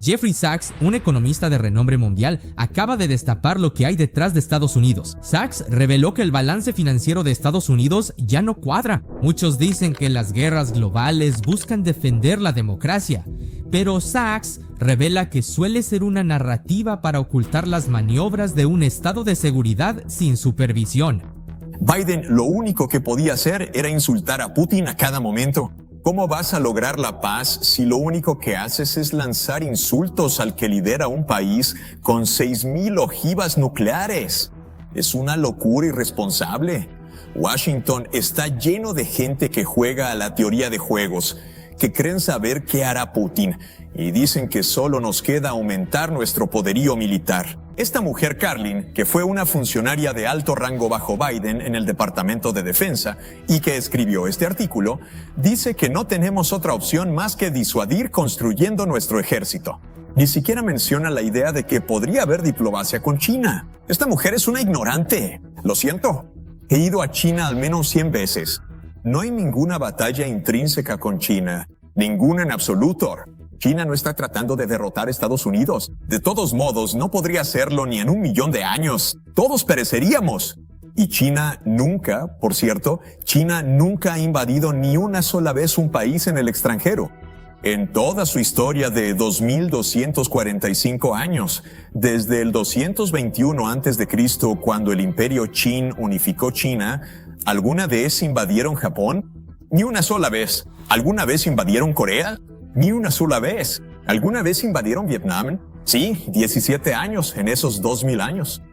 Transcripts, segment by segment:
Jeffrey Sachs, un economista de renombre mundial, acaba de destapar lo que hay detrás de Estados Unidos. Sachs reveló que el balance financiero de Estados Unidos ya no cuadra. Muchos dicen que las guerras globales buscan defender la democracia, pero Sachs revela que suele ser una narrativa para ocultar las maniobras de un estado de seguridad sin supervisión. Biden lo único que podía hacer era insultar a Putin a cada momento. ¿Cómo vas a lograr la paz si lo único que haces es lanzar insultos al que lidera un país con 6,000 ojivas nucleares? Es una locura irresponsable. Washington está lleno de gente que juega a la teoría de juegos, que creen saber qué hará Putin y dicen que solo nos queda aumentar nuestro poderío militar. Esta mujer, Karlin, que fue una funcionaria de alto rango bajo Biden en el Departamento de Defensa y que escribió este artículo, dice que no tenemos otra opción más que disuadir construyendo nuestro ejército. Ni siquiera menciona la idea de que podría haber diplomacia con China. Esta mujer es una ignorante. Lo siento. He ido a China al menos 100 veces. No hay ninguna batalla intrínseca con China. Ninguna en absoluto. China no está tratando de derrotar a Estados Unidos. De todos modos, no podría hacerlo ni en 1.000.000 de años. Todos pereceríamos. Y China nunca, por cierto, China nunca ha invadido ni una sola vez un país en el extranjero. En toda su historia de 2.245 años, desde el 221 a.C., cuando el imperio Qin unificó China, ¿alguna vez invadieron Japón? Ni una sola vez. ¿Alguna vez invadieron Corea? Ni una sola vez. ¿Alguna vez invadieron Vietnam? Sí, 17 años en esos 2.000 años.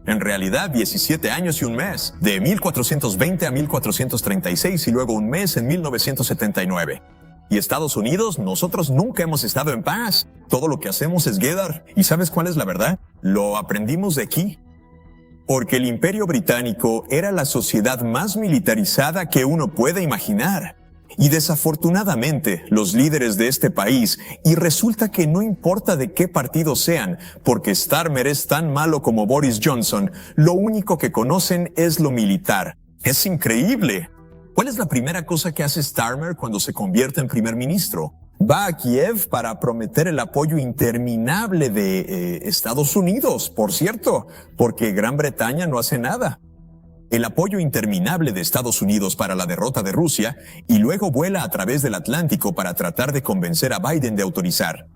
En realidad, 17 años y un mes, de 1420 a 1436 y luego un mes en 1979. Y Estados Unidos, nosotros nunca hemos estado en paz. Todo lo que hacemos es guerra. ¿Y sabes cuál es la verdad? Lo aprendimos de aquí. Porque el Imperio Británico era la sociedad más militarizada que uno puede imaginar. Y desafortunadamente, los líderes de este país, y resulta que no importa de qué partido sean, porque Starmer es tan malo como Boris Johnson, lo único que conocen es lo militar. Es increíble. ¿Cuál es la primera cosa que hace Starmer cuando se convierte en primer ministro? Va a Kiev para prometer el apoyo interminable de Estados Unidos, por cierto, porque Gran Bretaña no hace nada. El apoyo interminable de Estados Unidos para la derrota de Rusia y luego vuela a través del Atlántico para tratar de convencer a Biden de autorizar.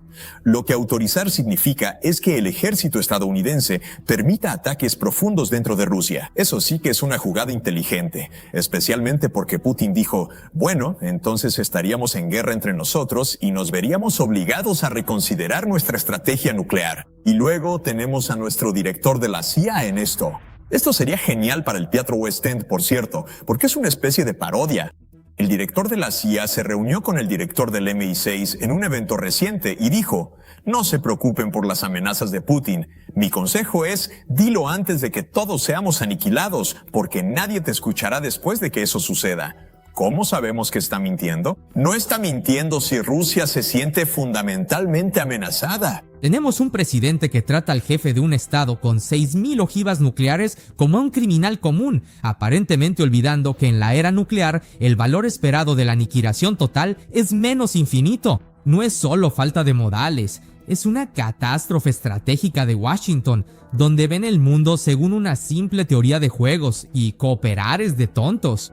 Lo que autorizar significa es que el ejército estadounidense permita ataques profundos dentro de Rusia. Eso sí que es una jugada inteligente, especialmente porque Putin dijo, bueno, entonces estaríamos en guerra entre nosotros y nos veríamos obligados a reconsiderar nuestra estrategia nuclear. Y luego tenemos a nuestro director de la CIA en esto. Esto sería genial para el Teatro West End, por cierto, porque es una especie de parodia. El director de la CIA se reunió con el director del MI6 en un evento reciente y dijo, no se preocupen por las amenazas de Putin. Mi consejo es, dilo antes de que todos seamos aniquilados, porque nadie te escuchará después de que eso suceda. ¿Cómo sabemos que está mintiendo? No está mintiendo si Rusia se siente fundamentalmente amenazada. Tenemos un presidente que trata al jefe de un estado con 6,000 ojivas nucleares como a un criminal común, aparentemente olvidando que en la era nuclear el valor esperado de la aniquilación total es menos infinito. No es solo falta de modales, es una catástrofe estratégica de Washington, donde ven el mundo según una simple teoría de juegos y cooperar es de tontos.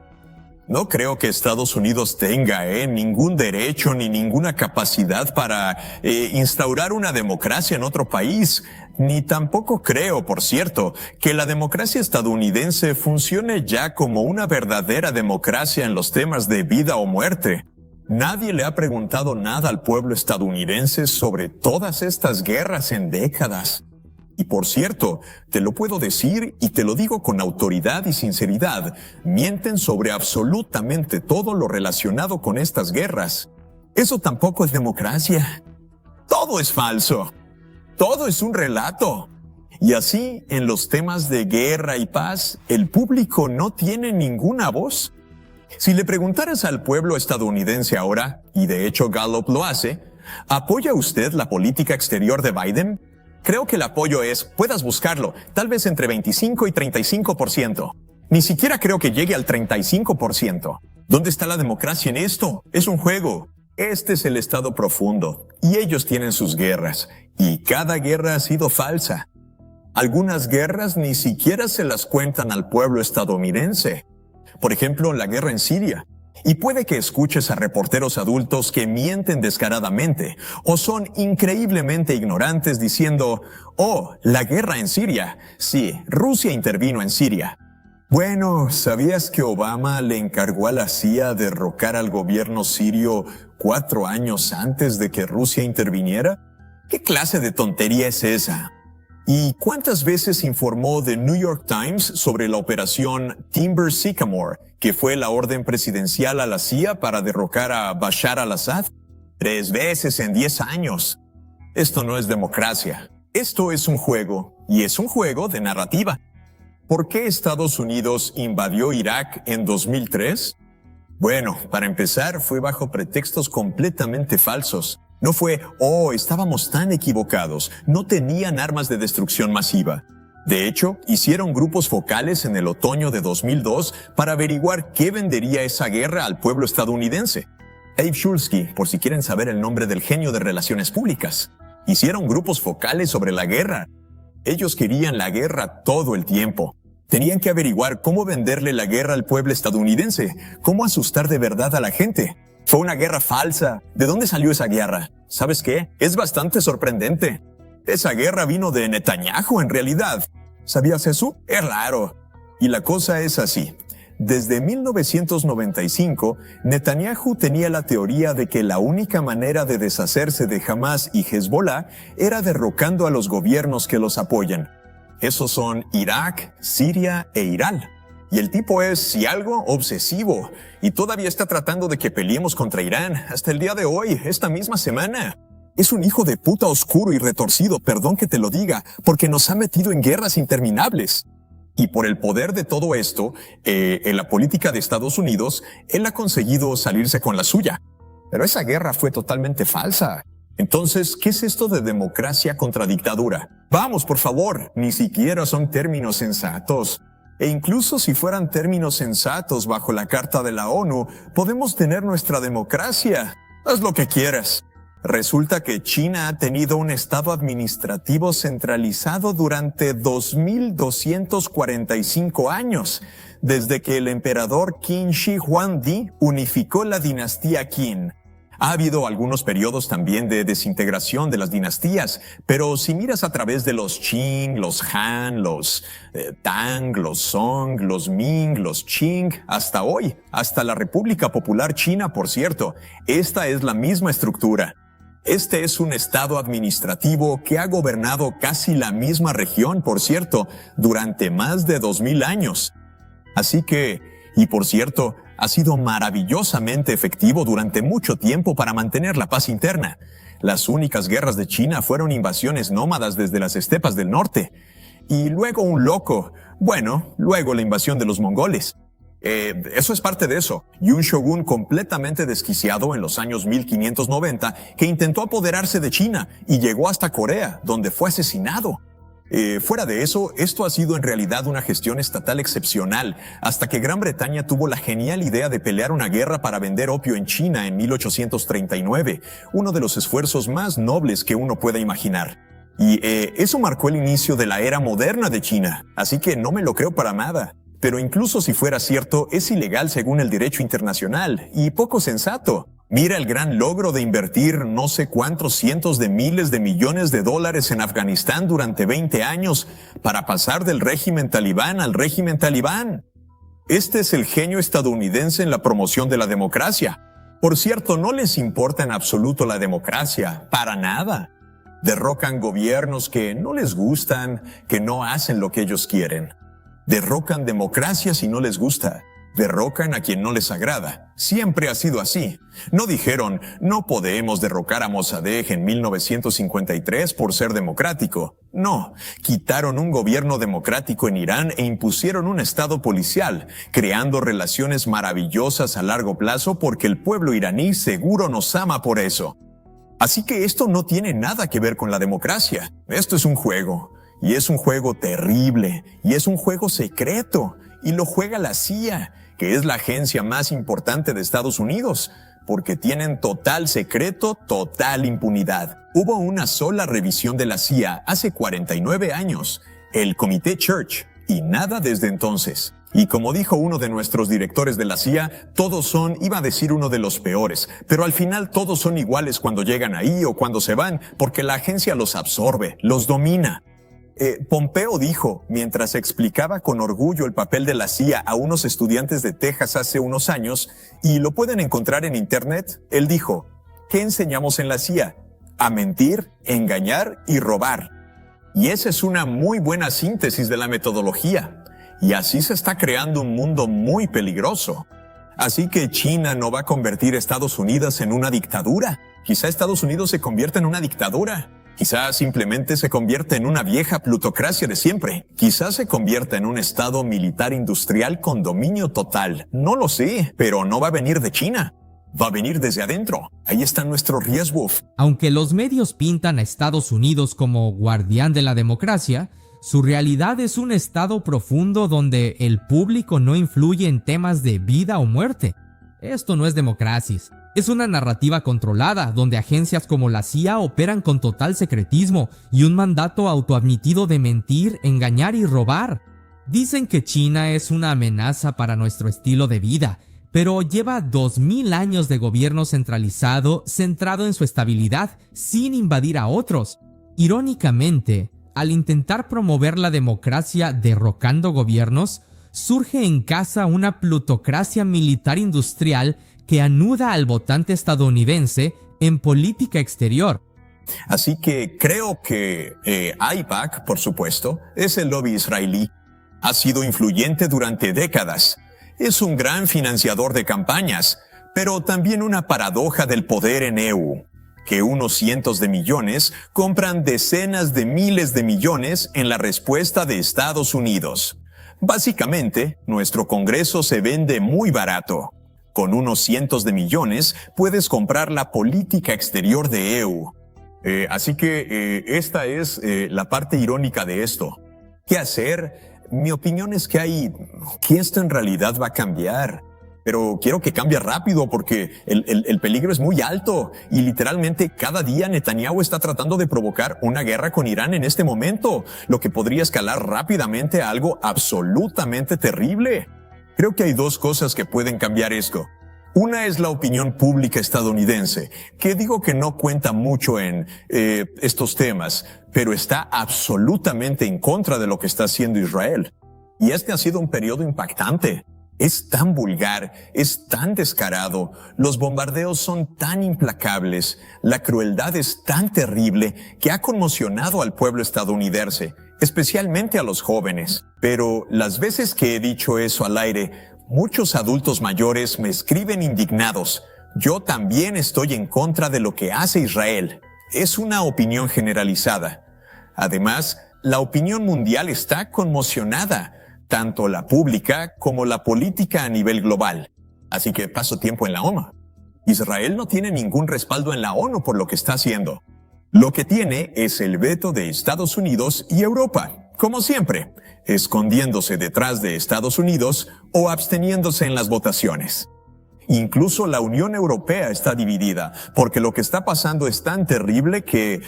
No creo que Estados Unidos tenga ningún derecho ni ninguna capacidad para instaurar una democracia en otro país. Ni tampoco creo, por cierto, que la democracia estadounidense funcione ya como una verdadera democracia en los temas de vida o muerte. Nadie le ha preguntado nada al pueblo estadounidense sobre todas estas guerras en décadas. Y por cierto, te lo puedo decir y te lo digo con autoridad y sinceridad, mienten sobre absolutamente todo lo relacionado con estas guerras. Eso tampoco es democracia. Todo es falso. Todo es un relato. Y así, en los temas de guerra y paz, el público no tiene ninguna voz. Si le preguntaras al pueblo estadounidense ahora, y de hecho Gallup lo hace, ¿apoya usted la política exterior de Biden? Creo que el apoyo puedas buscarlo, tal vez entre 25 y 35%. Ni siquiera creo que llegue al 35%. ¿Dónde está la democracia en esto? Es un juego. Este es el Estado profundo, y ellos tienen sus guerras, y cada guerra ha sido falsa. Algunas guerras ni siquiera se las cuentan al pueblo estadounidense. Por ejemplo, la guerra en Siria. Y puede que escuches a reporteros adultos que mienten descaradamente o son increíblemente ignorantes diciendo, oh, la guerra en Siria. Sí, Rusia intervino en Siria. Bueno, ¿sabías que Obama le encargó a la CIA derrocar al gobierno sirio 4 años antes de que Rusia interviniera? ¿Qué clase de tontería es esa? ¿Y cuántas veces informó The New York Times sobre la operación Timber Sycamore, que fue la orden presidencial a la CIA para derrocar a Bashar al-Assad? 3 veces en 10 años. Esto no es democracia. Esto es un juego, y es un juego de narrativa. ¿Por qué Estados Unidos invadió Irak en 2003? Bueno, para empezar, fue bajo pretextos completamente falsos. No fue, oh, estábamos tan equivocados, no tenían armas de destrucción masiva. De hecho, hicieron grupos focales en el otoño de 2002 para averiguar qué vendería esa guerra al pueblo estadounidense. Dave Shulsky, por si quieren saber el nombre del genio de relaciones públicas. Hicieron grupos focales sobre la guerra. Ellos querían la guerra todo el tiempo. Tenían que averiguar cómo venderle la guerra al pueblo estadounidense, cómo asustar de verdad a la gente. Fue una guerra falsa. ¿De dónde salió esa guerra? ¿Sabes qué? Es bastante sorprendente. Esa guerra vino de Netanyahu en realidad. ¿Sabías eso? Es raro. Y la cosa es así. Desde 1995, Netanyahu tenía la teoría de que la única manera de deshacerse de Hamas y Hezbollah era derrocando a los gobiernos que los apoyan. Esos son Irak, Siria e Irán. Y el tipo es, si algo, obsesivo. Y todavía está tratando de que peleemos contra Irán hasta el día de hoy, esta misma semana. Es un hijo de puta oscuro y retorcido, perdón que te lo diga, porque nos ha metido en guerras interminables. Y por el poder de todo esto, en la política de Estados Unidos, él ha conseguido salirse con la suya. Pero esa guerra fue totalmente falsa. Entonces, ¿qué es esto de democracia contra dictadura? Vamos, por favor, ni siquiera son términos sensatos. E incluso si fueran términos sensatos bajo la Carta de la ONU, podemos tener nuestra democracia. Haz lo que quieras. Resulta que China ha tenido un estado administrativo centralizado durante 2245 años, desde que el emperador Qin Shi Huangdi unificó la dinastía Qin. Ha habido algunos periodos también de desintegración de las dinastías, pero si miras a través de los Qing, los Han, los Tang, los Song, los Ming, los Qing, hasta hoy, hasta la República Popular China, por cierto, esta es la misma estructura. Este es un estado administrativo que ha gobernado casi la misma región, por cierto, durante más de 2000 años. Así que, y por cierto, ha sido maravillosamente efectivo durante mucho tiempo para mantener la paz interna. Las únicas guerras de China fueron invasiones nómadas desde las estepas del norte. Y luego luego la invasión de los mongoles. Eso es parte de eso. Y un shogun completamente desquiciado en los años 1590 que intentó apoderarse de China y llegó hasta Corea, donde fue asesinado. Fuera de eso, esto ha sido en realidad una gestión estatal excepcional, hasta que Gran Bretaña tuvo la genial idea de pelear una guerra para vender opio en China en 1839, uno de los esfuerzos más nobles que uno pueda imaginar. Y eso marcó el inicio de la era moderna de China, así que no me lo creo para nada. Pero incluso si fuera cierto, es ilegal según el derecho internacional, y poco sensato. Mira el gran logro de invertir no sé cuántos cientos de miles de millones de dólares en Afganistán durante 20 años para pasar del régimen talibán al régimen talibán. Este es el genio estadounidense en la promoción de la democracia. Por cierto, no les importa en absoluto la democracia, para nada. Derrocan gobiernos que no les gustan, que no hacen lo que ellos quieren. Derrocan democracia si no les gusta. Derrocan a quien no les agrada. Siempre ha sido así. No dijeron, no podemos derrocar a Mossadegh en 1953 por ser democrático. No, quitaron un gobierno democrático en Irán e impusieron un estado policial, creando relaciones maravillosas a largo plazo porque el pueblo iraní seguro nos ama por eso. Así que esto no tiene nada que ver con la democracia. Esto es un juego. Y es un juego terrible. Y es un juego secreto. Y lo juega la CIA, que es la agencia más importante de Estados Unidos. porque tienen total secreto, total impunidad. Hubo una sola revisión de la CIA hace 49 años, el Comité Church, y nada desde entonces. Y como dijo uno de nuestros directores de la CIA, todos son, iba a decir uno de los peores, pero al final todos son iguales cuando llegan ahí o cuando se van, porque la agencia los absorbe, los domina. Pompeo dijo, mientras explicaba con orgullo el papel de la CIA a unos estudiantes de Texas hace unos años, y lo pueden encontrar en internet, él dijo, ¿qué enseñamos en la CIA? A mentir, engañar y robar. Y esa es una muy buena síntesis de la metodología. Y así se está creando un mundo muy peligroso. Así que China no va a convertir a Estados Unidos en una dictadura. Quizá Estados Unidos se convierta en una dictadura. Quizá simplemente se convierta en una vieja plutocracia de siempre. Quizá se convierta en un estado militar industrial con dominio total. No lo sé, pero no va a venir de China. Va a venir desde adentro. Ahí está nuestro riesgo. Aunque los medios pintan a Estados Unidos como guardián de la democracia, su realidad es un estado profundo donde el público no influye en temas de vida o muerte. Esto no es democracia. Es una narrativa controlada, donde agencias como la CIA operan con total secretismo y un mandato autoadmitido de mentir, engañar y robar. Dicen que China es una amenaza para nuestro estilo de vida, pero lleva 2000 años de gobierno centralizado centrado en su estabilidad, sin invadir a otros. Irónicamente, al intentar promover la democracia derrocando gobiernos, surge en casa una plutocracia militar industrial que anuda al votante estadounidense en política exterior. Así que creo que AIPAC, por supuesto, es el lobby israelí. Ha sido influyente durante décadas. Es un gran financiador de campañas, pero también una paradoja del poder en EU, que unos cientos de millones compran decenas de miles de millones en la respuesta de Estados Unidos. Básicamente, nuestro Congreso se vende muy barato. Con unos cientos de millones puedes comprar la política exterior de EU. Así que esta es la parte irónica de esto. ¿Qué hacer? Mi opinión es que esto en realidad va a cambiar. Pero quiero que cambie rápido porque el peligro es muy alto y literalmente cada día Netanyahu está tratando de provocar una guerra con Irán en este momento, lo que podría escalar rápidamente a algo absolutamente terrible. Creo que hay dos cosas que pueden cambiar esto. Una es la opinión pública estadounidense, que digo que no cuenta mucho en estos temas, pero está absolutamente en contra de lo que está haciendo Israel. Y este ha sido un periodo impactante. Es tan vulgar, es tan descarado, los bombardeos son tan implacables, la crueldad es tan terrible que ha conmocionado al pueblo estadounidense, especialmente a los jóvenes. Pero las veces que he dicho eso al aire, muchos adultos mayores me escriben indignados. Yo también estoy en contra de lo que hace Israel. Es una opinión generalizada. Además, la opinión mundial está conmocionada, tanto la pública como la política a nivel global. Así que paso tiempo en la ONU. Israel no tiene ningún respaldo en la ONU por lo que está haciendo. Lo que tiene es el veto de Estados Unidos y Europa, como siempre, escondiéndose detrás de Estados Unidos o absteniéndose en las votaciones. Incluso la Unión Europea está dividida, porque lo que está pasando es tan terrible que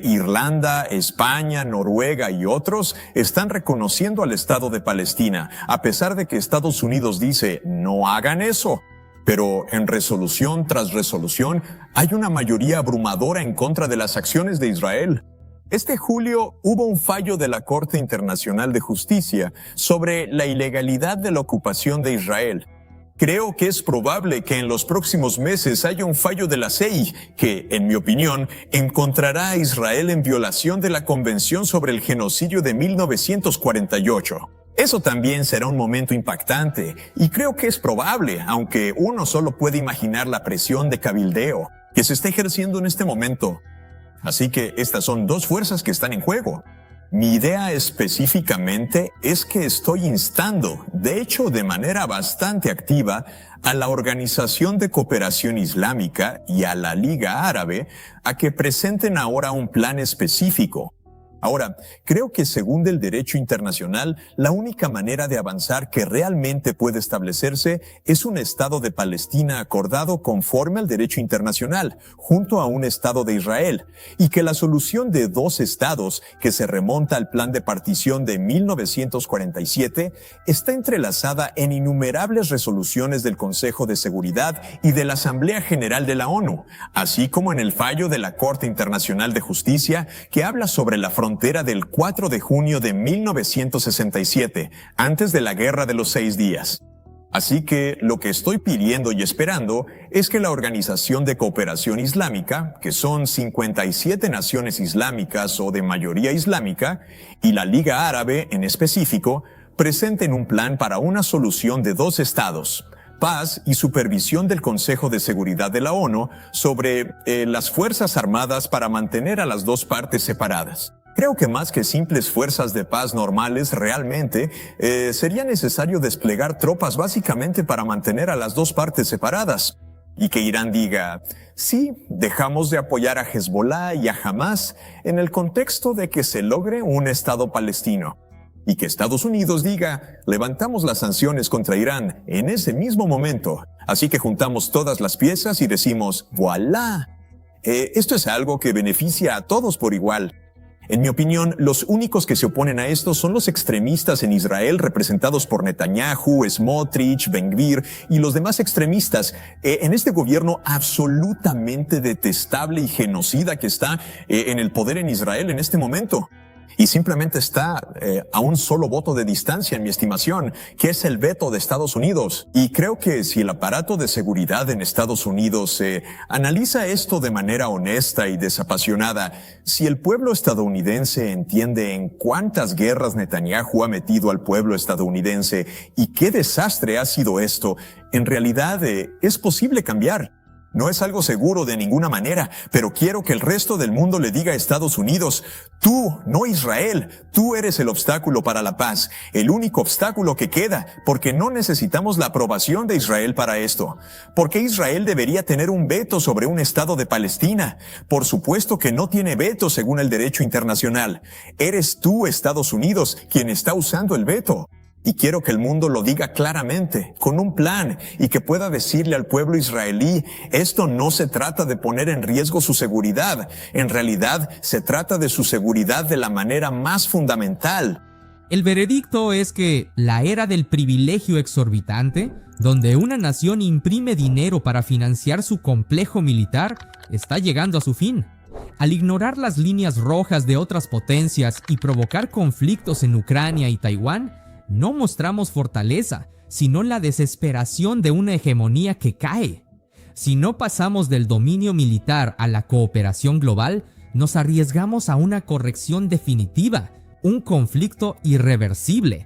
Irlanda, España, Noruega y otros están reconociendo al Estado de Palestina, a pesar de que Estados Unidos dice, no hagan eso. Pero en resolución tras resolución, hay una mayoría abrumadora en contra de las acciones de Israel. Este julio hubo un fallo de la Corte Internacional de Justicia sobre la ilegalidad de la ocupación de Israel. Creo que es probable que en los próximos meses haya un fallo de la CEI que, en mi opinión, encontrará a Israel en violación de la Convención sobre el Genocidio de 1948. Eso también será un momento impactante y creo que es probable, aunque uno solo puede imaginar la presión de cabildeo que se está ejerciendo en este momento. Así que estas son dos fuerzas que están en juego. Mi idea específicamente es que estoy instando, de hecho de manera bastante activa, a la Organización de Cooperación Islámica y a la Liga Árabe a que presenten ahora un plan específico. Ahora, creo que según el derecho internacional, la única manera de avanzar que realmente puede establecerse es un Estado de Palestina acordado conforme al derecho internacional, junto a un Estado de Israel, y que la solución de dos estados, que se remonta al plan de partición de 1947, está entrelazada en innumerables resoluciones del Consejo de Seguridad y de la Asamblea General de la ONU, así como en el fallo de la Corte Internacional de Justicia que habla sobre la frontera del 4 de junio de 1967, antes de la Guerra de los 6 días. Así que lo que estoy pidiendo y esperando es que la Organización de Cooperación Islámica, que son 57 naciones islámicas o de mayoría islámica, y la Liga Árabe en específico, presenten un plan para una solución de dos estados, paz y supervisión del Consejo de Seguridad de la ONU sobre las Fuerzas Armadas para mantener a las dos partes separadas. Creo que más que simples fuerzas de paz normales, realmente sería necesario desplegar tropas básicamente para mantener a las dos partes separadas. Y que Irán diga, sí, dejamos de apoyar a Hezbollah y a Hamas en el contexto de que se logre un Estado palestino. Y que Estados Unidos diga, levantamos las sanciones contra Irán en ese mismo momento. Así que juntamos todas las piezas y decimos, ¡voilá! Esto es algo que beneficia a todos por igual. En mi opinión, los únicos que se oponen a esto son los extremistas en Israel representados por Netanyahu, Smotrich, Ben-Gvir y los demás extremistas en este gobierno absolutamente detestable y genocida que está en el poder en Israel en este momento. Y simplemente está a un solo voto de distancia, en mi estimación, que es el veto de Estados Unidos. Y creo que si el aparato de seguridad en Estados Unidos analiza esto de manera honesta y desapasionada, si el pueblo estadounidense entiende en cuántas guerras Netanyahu ha metido al pueblo estadounidense y qué desastre ha sido esto, en realidad es posible cambiar. No es algo seguro de ninguna manera, pero quiero que el resto del mundo le diga a Estados Unidos, tú, no Israel, tú eres el obstáculo para la paz, el único obstáculo que queda, porque no necesitamos la aprobación de Israel para esto. ¿Por qué Israel debería tener un veto sobre un Estado de Palestina? Por supuesto que no tiene veto según el derecho internacional. Eres tú, Estados Unidos, quien está usando el veto. Y quiero que el mundo lo diga claramente, con un plan, y que pueda decirle al pueblo israelí, esto no se trata de poner en riesgo su seguridad, en realidad se trata de su seguridad de la manera más fundamental. El veredicto es que la era del privilegio exorbitante, donde una nación imprime dinero para financiar su complejo militar, está llegando a su fin. Al ignorar las líneas rojas de otras potencias y provocar conflictos en Ucrania y Taiwán, no mostramos fortaleza, sino la desesperación de una hegemonía que cae. Si no pasamos del dominio militar a la cooperación global, nos arriesgamos a una corrección definitiva, un conflicto irreversible.